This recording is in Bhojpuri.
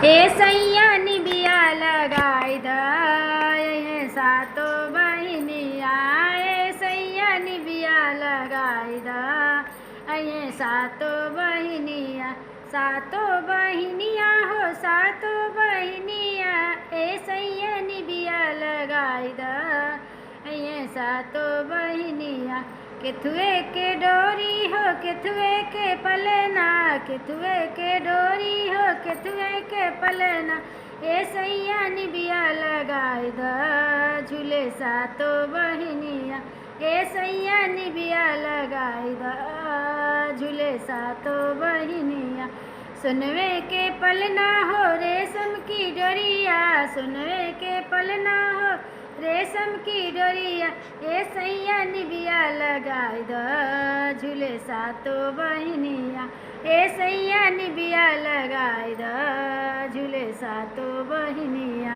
ए सैया निबिया लगाई द सातो बहिनिया। ए सैया निबिया लगाई द सातो बहिनिया। सातो बहिनिया हो सातो बहिनिया। ए सैया निबिया लगाई द सातो बहिनिया। केथुए के डोरी हो केथुए के पलना। केथुए के डोरी हो केथुए के पलना। ए सैया निबिया लगाई द झूले सातो बहिनिया। ए सैया निबिया लगाई द झूले सातो बहिनिया। सुनवे के पलना हो रेशम की डोरिया। सुनवे के पलना हो रेशम की डोरिया। ए सैया निबिया लगाई द झूले सातो बहिनिया। ए सैया निबिया लगाई द झूले सातो बहिनिया।